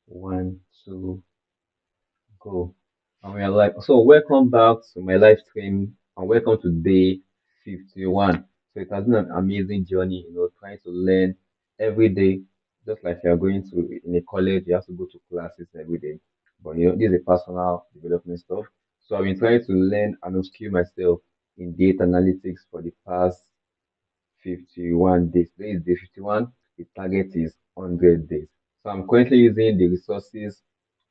One, two, go. And we are like, so welcome back to my live stream and welcome to day 51. So it has been an amazing journey, trying to learn every day, just like you're going to in a college, you have to go to classes every day. But this is a personal development stuff. So I've been trying to learn and upskill myself in data analytics for the past 51 days. Today is day 51. The target is 100 days. So I'm currently using the resources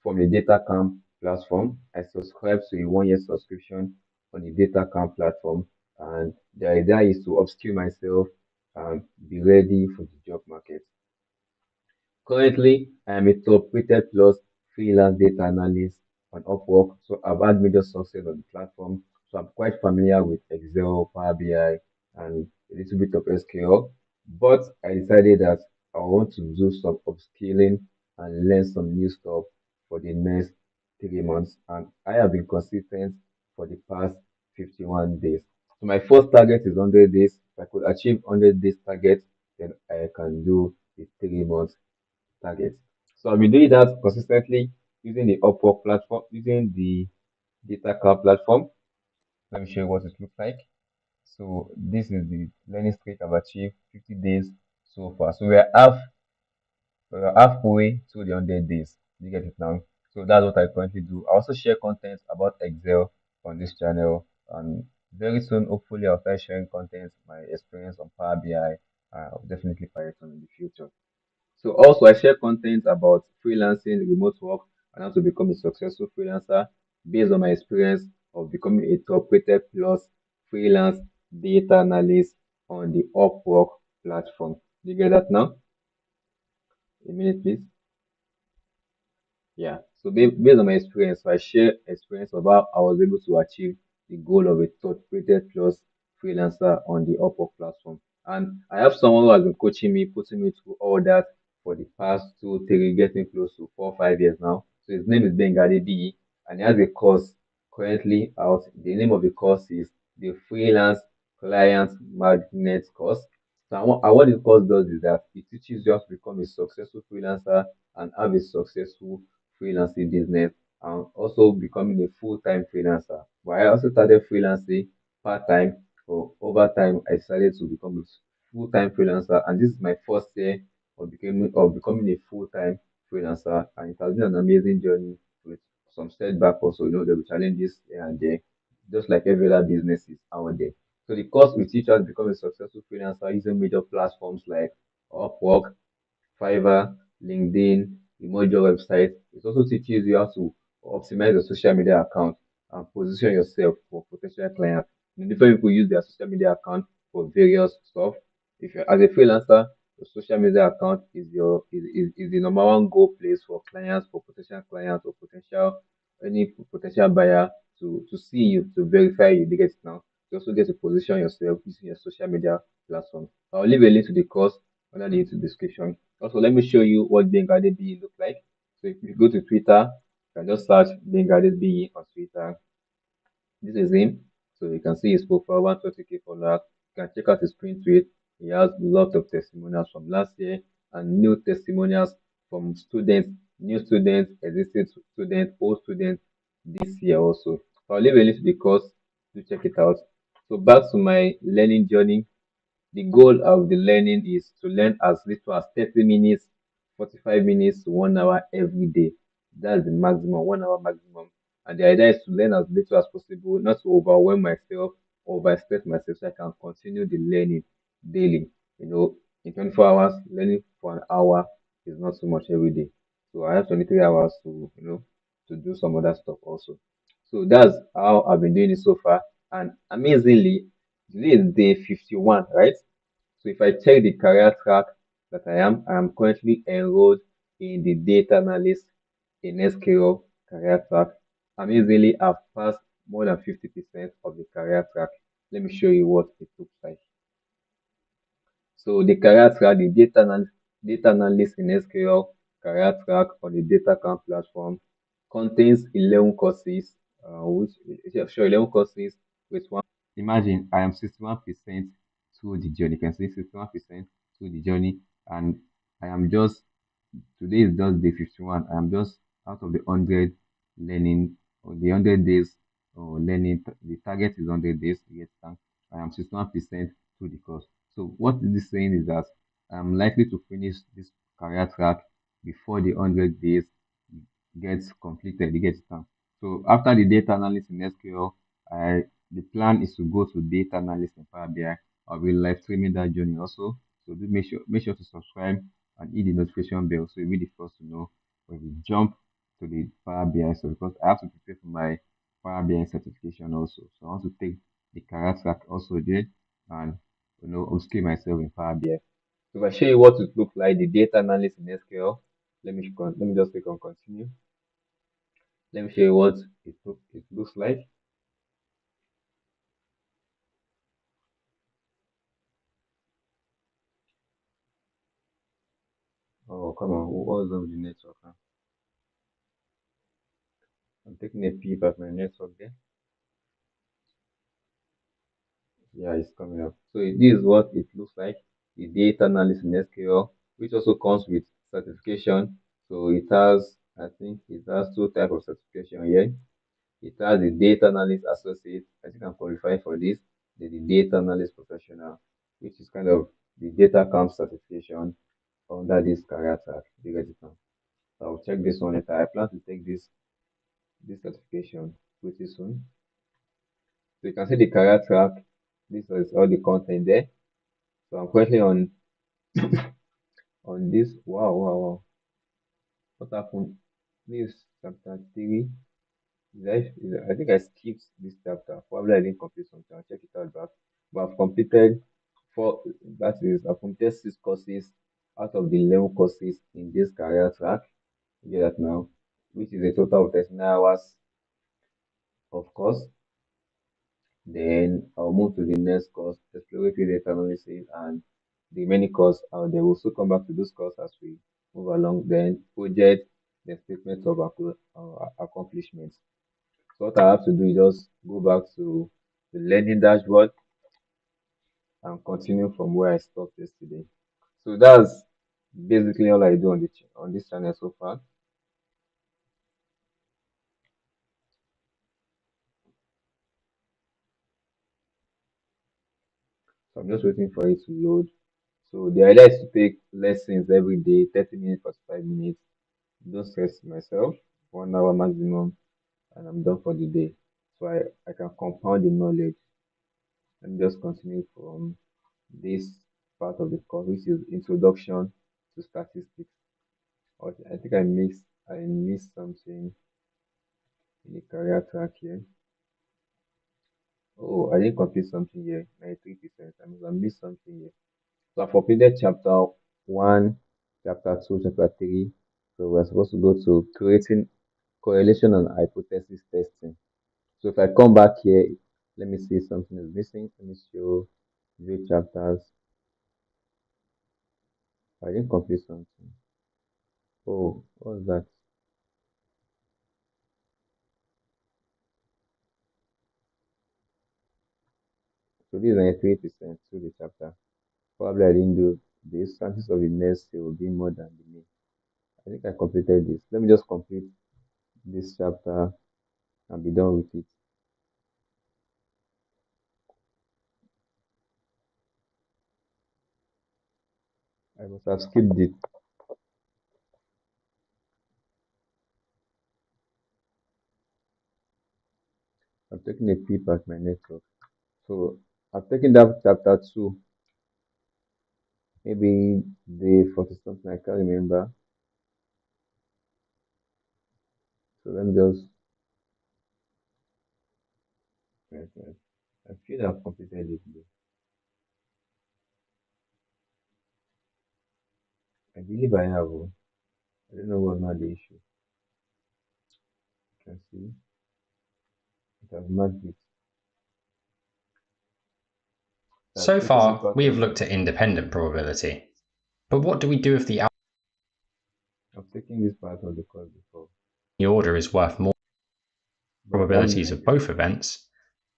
from the Datacamp platform. I subscribe to a 1 year subscription on the Datacamp platform. And the idea is to upskill myself and be ready for the job market. Currently, I am a top rated plus freelance data analyst on Upwork. So I've had major success on the platform. So I'm quite familiar with Excel, Power BI, and a little bit of SQL. But I decided that I want to do some upskilling and learn some new stuff for the next 3 months. And I have been consistent for the past 51 days. So my first target is 100 days. If I could achieve 100 days target, then I can do the 3 months targets. So I'll be doing that consistently using the Upwork platform, using the Datacamp platform. Let me show you what it looks like. So this is the learning streak I've achieved 50 days so far. So we're halfway to the 100 days. You get it now. So that's what I currently do. I also share content about Excel on this channel. And very soon, hopefully, I'll start sharing content, my experience on Power BI, definitely Python in the future. So also I share content about freelancing, remote work, and how to become a successful freelancer based on my experience of becoming a top rated plus freelance data analyst on the Upwork platform. Do you get that now? A minute, please. Yeah. So based on my experience, so I share experience of how I was able to achieve the goal of a top rated plus freelancer on the Upwork platform. And I have someone who has been coaching me, putting me through all that for the past 2, 3, getting close to 4, 5 years now. So his name is Bengade B, and he has a course currently out. The name of the course is the Freelance Client Magnet course. So what this course does is that it teaches you how to become a successful freelancer and have a successful freelancing business and also becoming a full-time freelancer. But I also started freelancing part-time. For over time, I decided to become a full-time freelancer, and this is my first year of becoming a full-time freelancer, and it has been an amazing journey with some setback also. There will be challenges here and there, just like every other businesses out there. So the course will teach us to become a successful freelancer using major platforms like Upwork, Fiverr, LinkedIn, Emojo website. It also teaches you how to optimize your social media account and position yourself for potential clients. Different people use their social media account for various stuff. If you're as a freelancer, your social media account is the number one go place for clients, for potential clients or any potential buyer to see you, to verify you. You get it now. You also get to position yourself using your social media platform. I'll leave a link to the course under the YouTube description. Also, let me show you what Bengade BE look like. So if you go to Twitter, you can just search Bengade BE on Twitter. This is him. So you can see his profile, 120K followers. You can check out his print tweet. He has a lot of testimonials from last year and new testimonials from students, new students, existing students, old students this year also. So I'll leave a link to the course to check it out. So back to my learning journey. The goal of the learning is to learn as little as 30 minutes, 45 minutes to 1 hour every day. That's the maximum, 1 hour maximum. And the idea is to learn as little as possible, not to overwhelm myself or overstress myself so I can continue the learning daily. In 24 hours, learning for an hour is not so much every day. So I have 23 hours to do some other stuff also. So that's how I've been doing it so far. And amazingly, today is day 51, right? So if I check the career track that I am currently enrolled in the data analyst in SQL career track. Amazingly, I've passed more than 50% of the career track. Let me show you what it looks like. So the career track, the data analyst in SQL career track on the Datacamp platform contains 11 courses, sure, 11 courses with one. Imagine I am 61% through the journey. You can see 61% through the journey, and I am just today is just day 51. I'm just out of the 100 learning, or the 100 days or learning. The target is 100 days. Yes, I am 61% through the course. So what this is saying is that I'm likely to finish this career track before the 100 days gets completed. You get it now. So after the data analyst in SQL, the plan is to go to data analyst in Power BI. I'll be live streaming that journey also. So do make sure to subscribe and hit the notification bell so you'll be the first to know when we jump to the Power BI. So because I have to prepare for my Power BI certification also. So I want to take the career track also there and upskill myself in Power BI. So if I show you what it looks like, the data analyst in SQL, let me just click on continue. Let me show you what it looks like. Oh, come on. What's up with the network now? I'm taking a peep at my network there. Yeah, it's coming up. So this is what it looks like. The data analyst in SQL, which also comes with certification. So it has, I think it has two types of certification here. It has the data analyst associate. I think I'm qualified for this. Then the data analyst professional, which is kind of the data camp certification under this career track. You get it now. So I'll check this one later. I plan to take this certification pretty soon. So you can see the career track. This is all the content there. So I'm currently on this. Wow, wow, wow. What happened? This chapter 3. I think I skipped this chapter. Probably I didn't complete something. I'll check it out back. But I've completed four, that is, I've completed 6 courses out of the 11 courses in this career track. You get that now, which is a total of 39 hours of course. Then I'll move to the next course, exploratory data analysis, and the many course. They will also come back to this course as we move along. Then project, the statement of accomplishments. So what I have to do is just go back to the learning dashboard and continue from where I stopped yesterday. So that's basically all I do on this channel so far. So I'm just waiting for it to load. So the idea is to take lessons every day, 30 minutes, 45 minutes. Don't stress myself, 1 hour maximum, and I'm done for the day. So I can compound the knowledge and just continue from this part of the course, which is introduction to statistics. Okay, I think I missed something in the career track here. Oh, I didn't complete something here, 93%. I missed something here. So I've completed chapter 1, chapter 2, chapter 3. So we're supposed to go to creating correlation and hypothesis testing. So if I come back here, let me see something is missing. Let me show view chapters. I didn't complete something. Oh, what's that? So this is 93% through the chapter. Probably I didn't do this. Chances of the next will be more than the me. I think I completed this. Let me just complete this chapter and be done with it. I must have skipped it. I'm taking a peep at my network. So I've taken that chapter 2, maybe day 40 something, I can't remember. So let me just, I feel I've completed it. I believe I have. Oh. I don't know what's not the issue. You can see it has marked it. So I've taken this far, part we of have looked at independent probability. But what do we do if the I've taken this part of the course before. order is worth more But probabilities of both events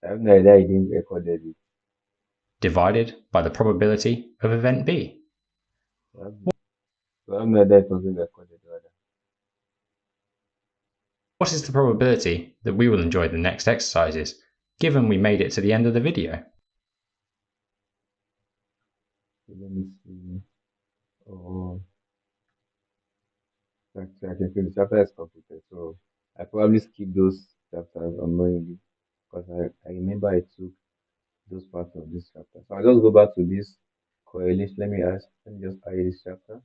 I have no idea I didn't record it. divided by the probability of event B? So I'm not that something recorded rather. What is the probability that we will enjoy the next exercises, given we made it to the end of the video? So let me see. Oh, actually, I can see the chapter is completed. So I probably skip those chapters unknowingly because I remember I took those parts of this chapter. So I'll just go back to this correlation. Let me just add this chapter.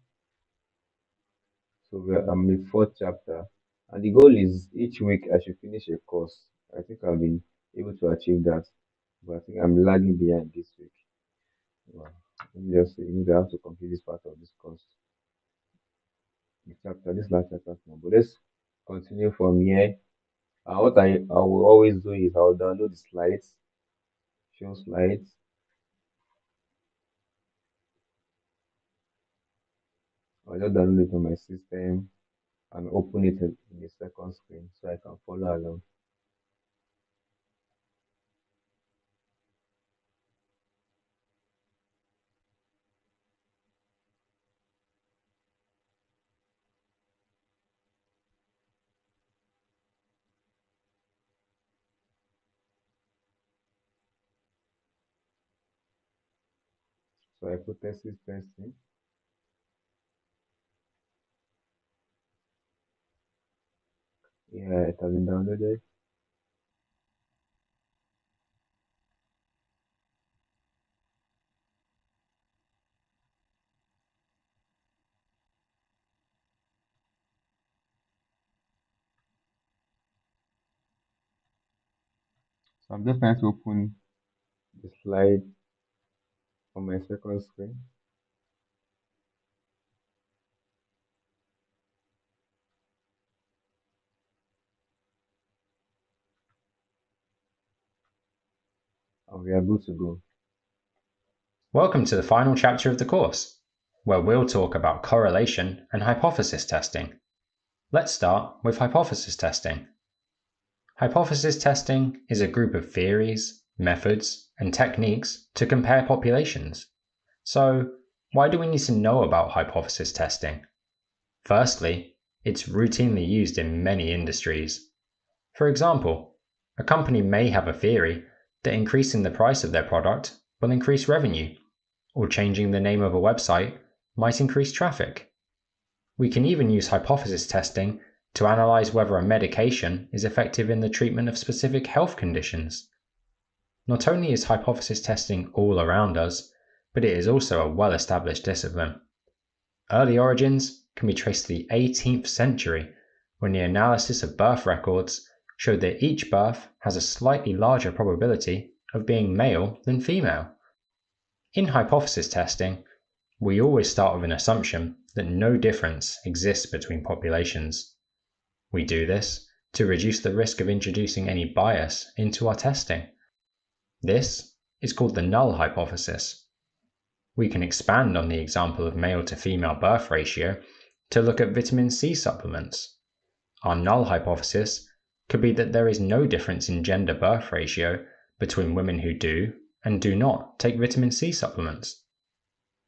So I'm in the fourth chapter, and the goal is each week I should finish a course. I think I've been able to achieve that, but I think I'm lagging behind this week. Wow. Let me just say, maybe I have to complete this part of this course, this last chapter now. But let's continue from here. What I will always do is I'll download the slides, show slides. I'll just download it on my system and open it in the second screen so I can follow along. So hypothesis testing. Yeah, it has been downloaded. So I'm just trying to open the slide on my second screen. And we are good to go. Welcome to the final chapter of the course, where we'll talk about correlation and hypothesis testing. Let's start with hypothesis testing. Hypothesis testing is a group of theories, methods, and techniques to compare populations. So, why do we need to know about hypothesis testing? Firstly, it's routinely used in many industries. For example, a company may have a theory that increasing the price of their product will increase revenue, or changing the name of a website might increase traffic. We can even use hypothesis testing to analyze whether a medication is effective in the treatment of specific health conditions. Not only is hypothesis testing all around us, but it is also a well-established discipline. Early origins can be traced to the 18th century, when the analysis of birth records showed that each birth has a slightly larger probability of being male than female. In hypothesis testing, we always start with an assumption that no difference exists between populations. We do this to reduce the risk of introducing any bias into our testing. This is called the null hypothesis. We can expand on the example of male to female birth ratio to look at vitamin C supplements. Our null hypothesis could be that there is no difference in gender birth ratio between women who do and do not take vitamin C supplements.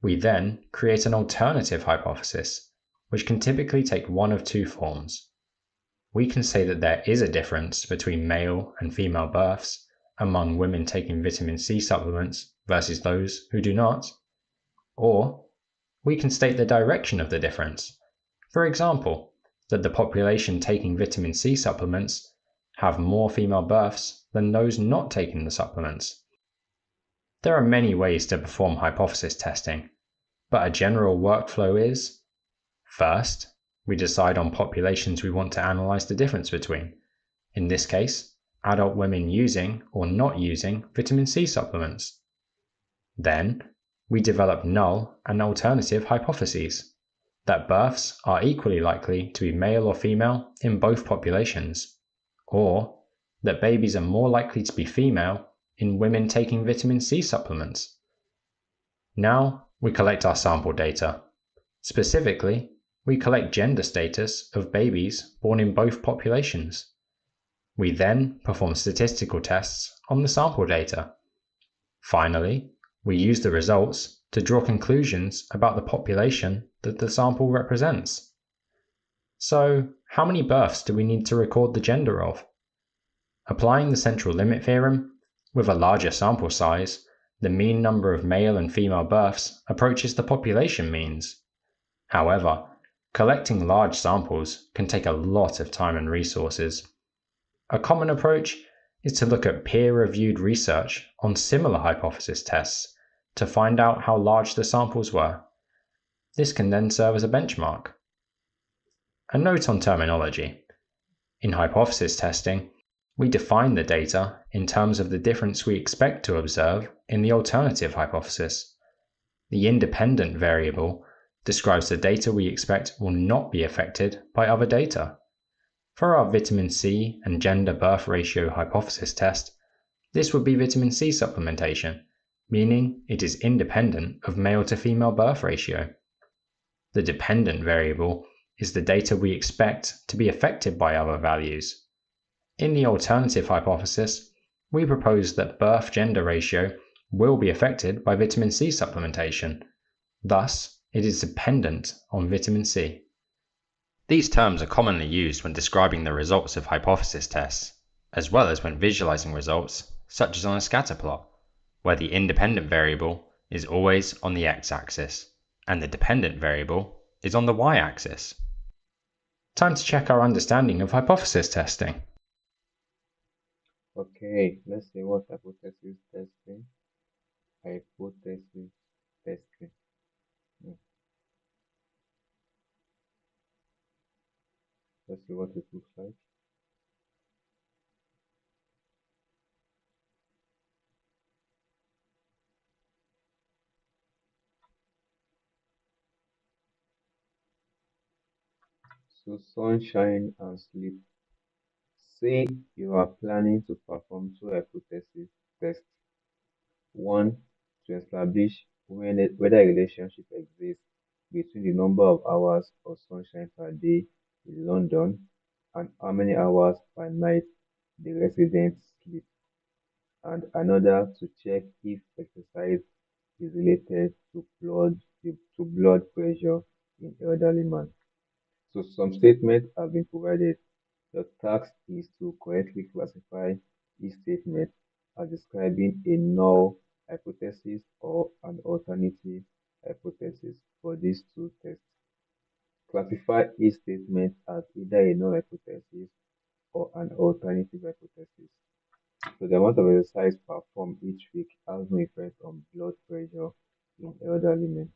We then create an alternative hypothesis, which can typically take one of two forms. We can say that there is a difference between male and female births among women taking vitamin C supplements versus those who do not. Or we can state the direction of the difference. For example, that the population taking vitamin C supplements have more female births than those not taking the supplements. There are many ways to perform hypothesis testing, but a general workflow is: first, we decide on populations we want to analyze the difference between. In this case, adult women using or not using vitamin C supplements. Then, we develop null and alternative hypotheses, that births are equally likely to be male or female in both populations, or that babies are more likely to be female in women taking vitamin C supplements. Now, we collect our sample data. Specifically, we collect gender status of babies born in both populations. We then perform statistical tests on the sample data. Finally, we use the results to draw conclusions about the population that the sample represents. So, how many births do we need to record the gender of? Applying the central limit theorem, with a larger sample size, the mean number of male and female births approaches the population means. However, collecting large samples can take a lot of time and resources. A common approach is to look at peer-reviewed research on similar hypothesis tests to find out how large the samples were. This can then serve as a benchmark. A note on terminology. In hypothesis testing, we define the data in terms of the difference we expect to observe in the alternative hypothesis. The independent variable describes the data we expect will not be affected by other data. For our vitamin C and gender birth ratio hypothesis test, this would be vitamin C supplementation, meaning it is independent of male to female birth ratio. The dependent variable is the data we expect to be affected by other values. In the alternative hypothesis, we propose that birth-gender ratio will be affected by vitamin C supplementation. Thus, it is dependent on vitamin C. These terms are commonly used when describing the results of hypothesis tests, as well as when visualizing results, such as on a scatter plot, where the independent variable is always on the x-axis, and the dependent variable is on the y-axis. Time to check our understanding of hypothesis testing. Okay, let's see what hypothesis testing. Hypothesis testing. Let's see what it looks like. So sunshine and sleep. Say you are planning to perform two hypothesis tests. One, to establish whether a relationship exists between the number of hours of sunshine per day in London and how many hours per night the residents sleep. And another to check if exercise is related to blood pressure in elderly man. So some statements have been provided. The task is to correctly classify each statement as describing a null hypothesis or an alternative hypothesis for these two tests. Classify each statement as either a null hypothesis or an alternative hypothesis. So the amount of exercise performed each week has no effect on blood pressure in elderly men.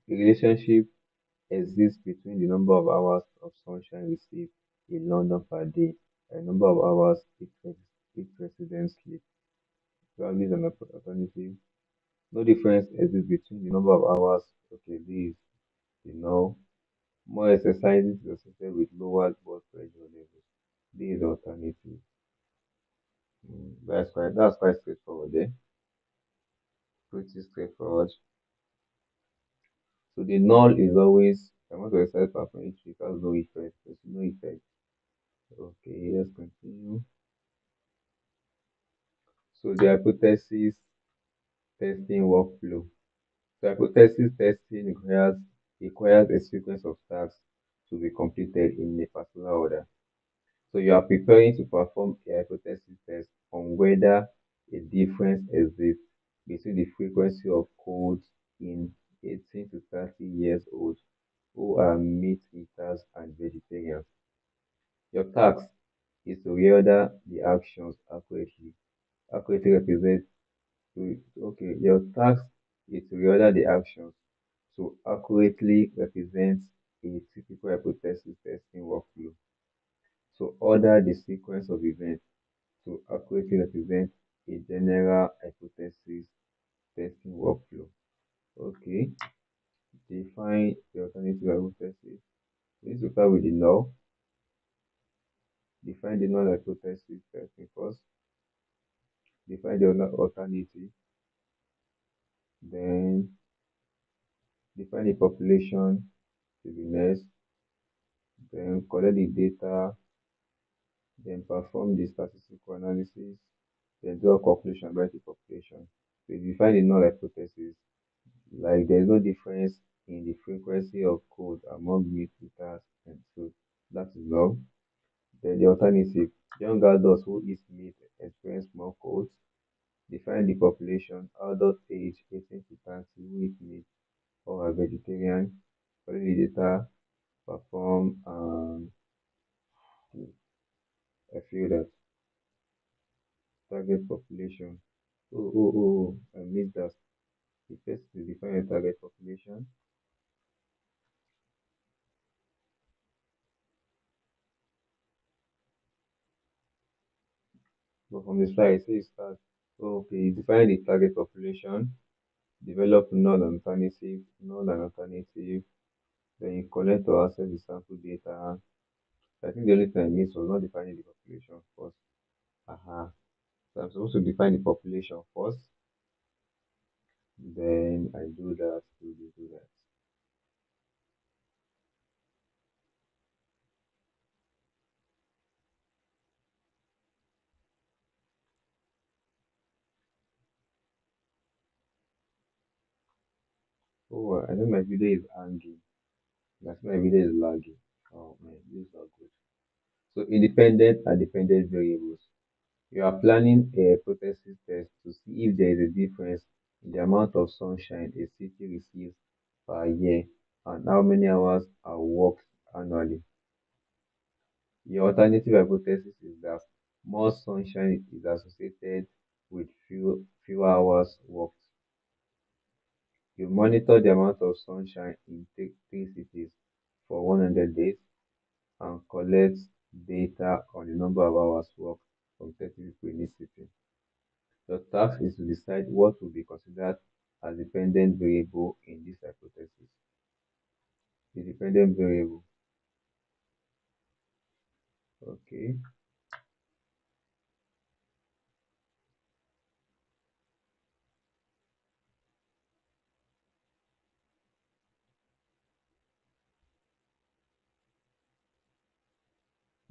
The relationship exists between the number of hours of sunshine received in London per day and the number of hours each resident sleep. Probably an alternative. No difference exists between the number of hours. Okay, this more exercises is associated with lower blood pressure levels. This is alternative. That's quite straightforward there. Pretty straightforward. So the null is always I want to exercise perform each week has no effect. There's no effect. Okay, let's continue. So the hypothesis testing workflow. So hypothesis testing requires a sequence of tasks to be completed in a particular order. So you are preparing to perform a hypothesis test on whether a difference exists between the frequency of colds in 18 to 30 years old who are meat eaters and vegetarians. Your task is to reorder the actions accurately represent your task is to reorder the actions to accurately represent a typical hypothesis testing workflow. So order the sequence of events to accurately represent a general hypothesis testing workflow. Okay, define the alternative hypothesis. We need to start with the null. Define the null hypothesis testing first. Define the alternative. Then define the population to the next. Then collect the data then perform the statistical analysis, then do a calculation about the population. So if you find a null hypothesis, like there's no difference in the frequency of code among meat eaters, and so that is null. Then the alternative, young adults who eat meat experience more colds. Define the population, adult age 18 to 30 who eat meat or are vegetarian. Follow the data, perform, I feel that target population. I missed that. The first to define a target population. But from the slide, it says start. Okay, define the target population, develop null and alternative, then you collect or access the sample data. I think the only thing I missed was not defining the population first. So I'm supposed to define the population first, then I do that. Oh, I think my video is hanging. That's my video is lagging. Oh man, this is not good. So independent and dependent variables. You are planning a hypothesis test to see if there is a difference in the amount of sunshine a city receives per year and how many hours are worked annually. Your alternative hypothesis is that more sunshine is associated with fewer hours worked. You monitor the amount of sunshine in three cities for 100 days and collect data on the number of hours worked from 30 people in each city. Your task is to decide what will be considered as dependent variable in this hypothesis. The dependent variable, okay.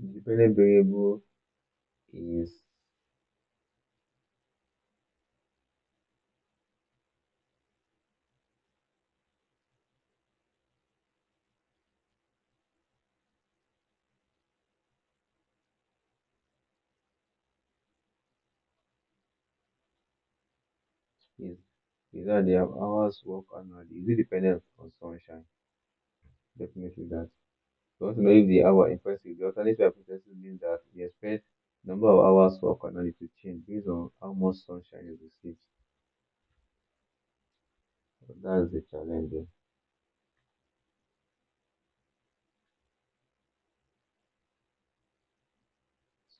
The dependent variable is is is that the hours work annually. Is it dependent on sunshine? Definitely that. We want to know if the hour impressive. The alternative hypothesis means that we expect number of hours work annually to change based on how much sunshine is received. So that's the challenge there.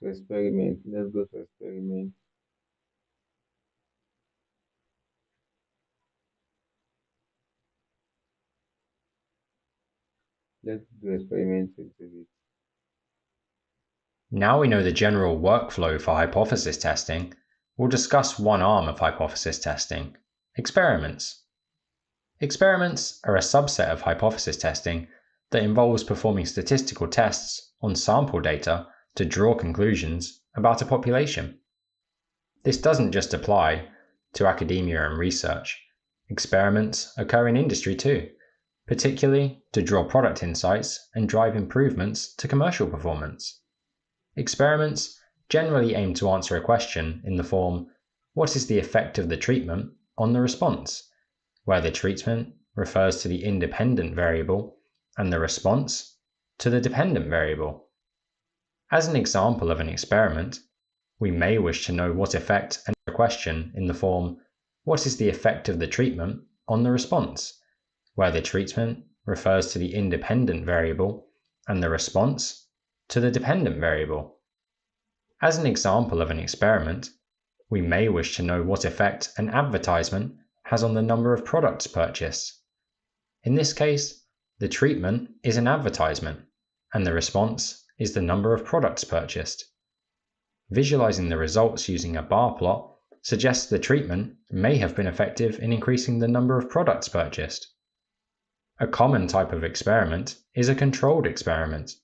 So experiment. Let's go to experiment. Let's do experiment a little bit. Now we know the general workflow for hypothesis testing, we'll discuss one arm of hypothesis testing, experiments. Experiments are a subset of hypothesis testing that involves performing statistical tests on sample data to draw conclusions about a population. This doesn't just apply to academia and research. Experiments occur in industry too, particularly to draw product insights and drive improvements to commercial performance. Experiments generally aim to answer a question in the form, what is the effect of the treatment on the response, where the treatment refers to the independent variable and the response to the dependent variable. As an example of an experiment, we may wish to know what effect and a question in the form, what is the effect of the treatment on the response, where the treatment refers to the independent variable and the response to the dependent variable. As an example of an experiment, we may wish to know what effect an advertisement has on the number of products purchased. In this case, the treatment is an advertisement, and the response is the number of products purchased. Visualizing the results using a bar plot suggests the treatment may have been effective in increasing the number of products purchased. A common type of experiment is a controlled experiment,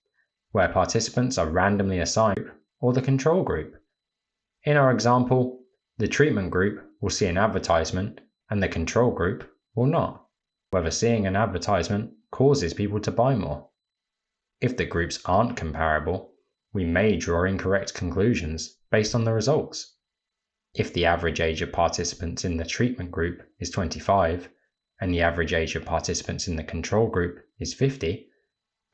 where participants are randomly assigned or the control group. In our example, the treatment group will see an advertisement and the control group will not, whether seeing an advertisement causes people to buy more. If the groups aren't comparable, we may draw incorrect conclusions based on the results. If the average age of participants in the treatment group is 25 and the average age of participants in the control group is 50,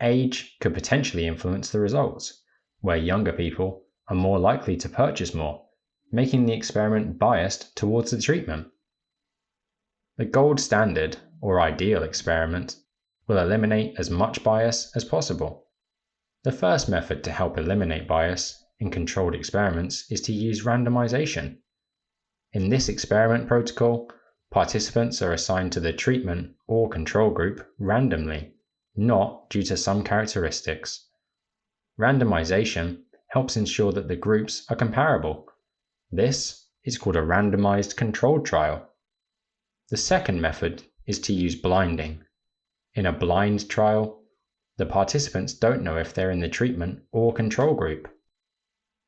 age could potentially influence the results, where younger people are more likely to purchase more, making the experiment biased towards the treatment. The gold standard, or ideal experiment, will eliminate as much bias as possible. The first method to help eliminate bias in controlled experiments is to use randomization. In this experiment protocol, participants are assigned to the treatment or control group randomly, not due to some characteristics. Randomization helps ensure that the groups are comparable. This is called a randomized controlled trial. The second method is to use blinding. In a blind trial, the participants don't know if they're in the treatment or control group.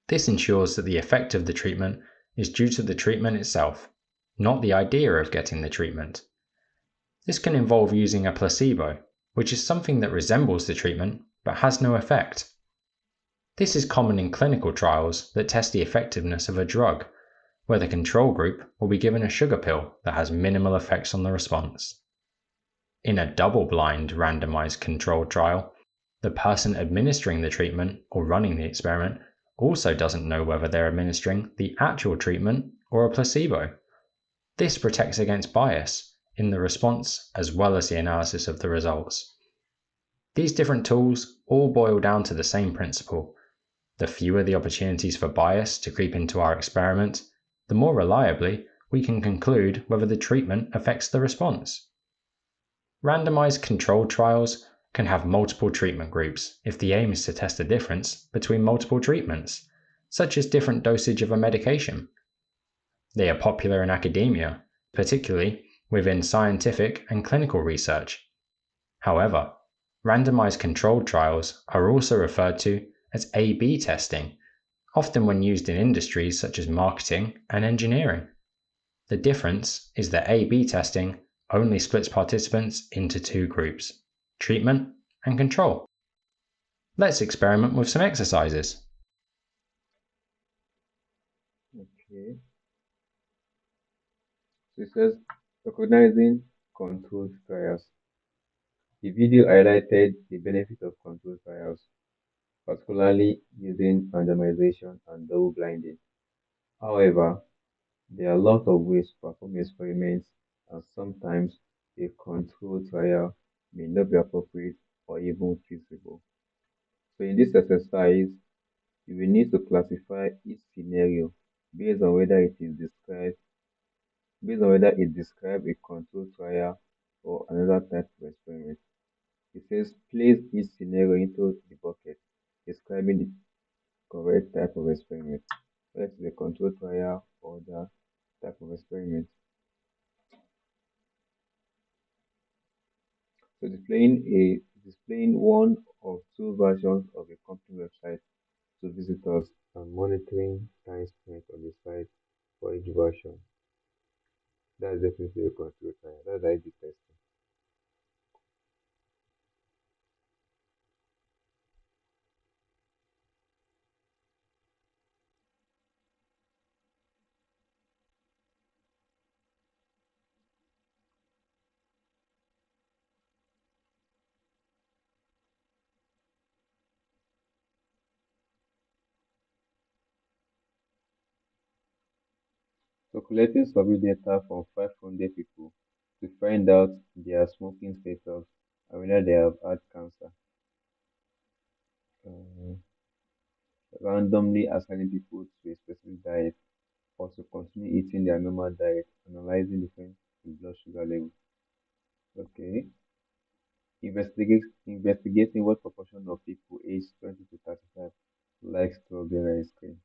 This ensures that the effect of the treatment is due to the treatment itself, not the idea of getting the treatment. This can involve using a placebo, which is something that resembles the treatment but has no effect. This is common in clinical trials that test the effectiveness of a drug, where the control group will be given a sugar pill that has minimal effects on the response. In a double-blind randomized controlled trial, the person administering the treatment or running the experiment also doesn't know whether they're administering the actual treatment or a placebo. This protects against bias in the response as well as the analysis of the results. These different tools all boil down to the same principle. The fewer the opportunities for bias to creep into our experiment, the more reliably we can conclude whether the treatment affects the response. Randomized controlled trials can have multiple treatment groups if the aim is to test the difference between multiple treatments, such as different dosage of a medication. They are popular in academia, particularly within scientific and clinical research. However, randomized controlled trials are also referred to as A/B testing, often when used in industries such as marketing and engineering. The difference is that A/B testing only splits participants into two groups, treatment and control. Let's experiment with some exercises. Okay. So it says recognizing controlled trials. The video highlighted the benefit of controlled trials, particularly using randomization and double blinding. However, there are a lot of ways to perform experiments, and sometimes a controlled trial may not be appropriate or even feasible. So in this exercise, you will need to classify each scenario based on whether it describes a controlled trial or another type of experiment. It says place each scenario into the bucket, describing the correct type of experiment, whether it's a controlled trial or the type of experiment. So displaying one of two versions of a company website to visitors and monitoring time spent on the site for each version. That's definitely a control trial. That's I/D testing. So collecting survey data from 500 people to find out their smoking status and whether they have had cancer. Uh, Randomly assigning people to a specific diet or to continue eating their normal diet, analyzing difference in blood sugar level. Okay. Investigating what proportion of people aged 20 to 35 like strawberry ice cream.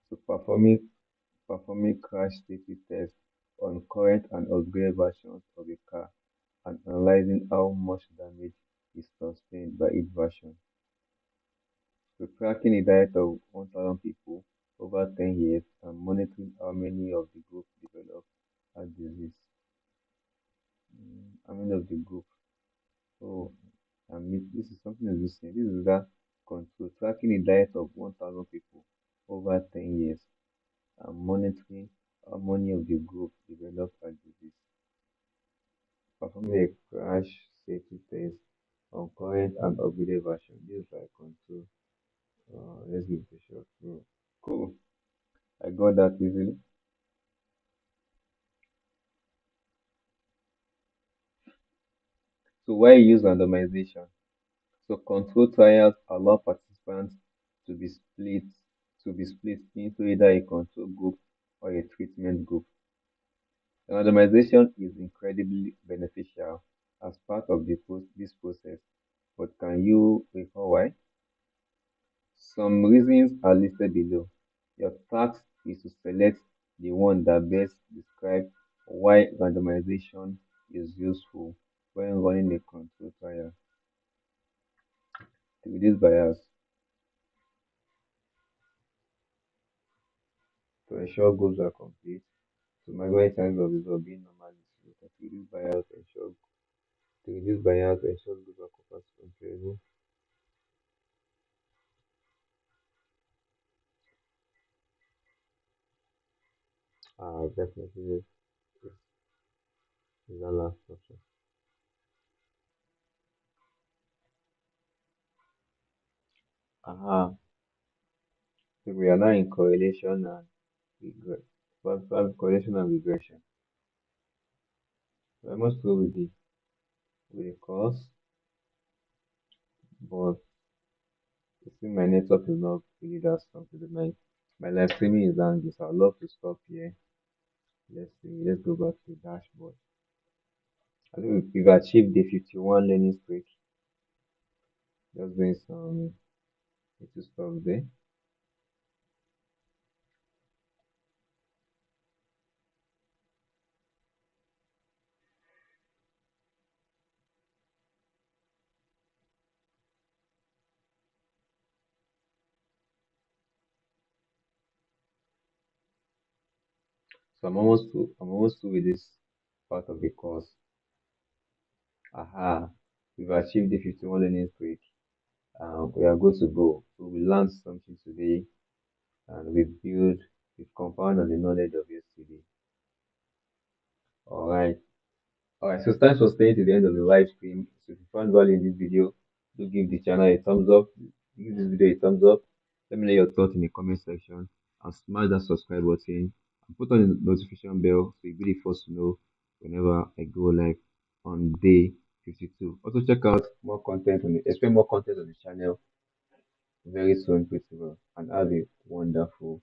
So performing crash safety tests on current and upgraded versions of a car and analyzing how much damage is sustained by each version. So tracking a diet of 1,000 people over 10 years and monitoring how many of the group develop heart disease. How many of the group? Oh, I mean, this is something is missing. This is that control. Tracking a diet of 1,000 people over 10 years and monitoring how many of the group develop heart disease. Performing a crash safety test on current and upgraded version. This is like control. Let's give it a shot. Cool. I got that easily. So why use randomization? So control trials allow participants to be split into either a control group or a treatment group. Randomization is incredibly beneficial as part of this process, but can you recall why? Some reasons are listed below. Your task is to select the one that best describes why randomization is useful when running a control trial. To reduce bias, to ensure goals are complete, to maximize chances of result being normally distributed, to reduce bias, ensure goals are comparable. Definitely is that last option. Uh-huh. So we are now in correlation and regression. Correlation and regression. So I must go with the course, but you see my network is not really that strong today. My live streaming is down this. I'd love to stop here. Let's see. Let's go back to the dashboard. I think we've achieved the 51 learning streak. Just doing some little stuff there. So I'm almost through with this part of the course. Aha. We've achieved the 51 learning streak. We are good to go. So we learned something today and we've compounded on the knowledge of yesterday. Alright. Alright, so thanks for staying to the end of the live stream. So if you found value in this video, do give the channel a thumbs up. Give this video a thumbs up. Let me know your thoughts in the comment section and smash that subscribe button and put on the notification bell so you'll be the first to know whenever I go live on day 52. Also check out more content expect more content on the channel very soon, pretty well. And have a wonderful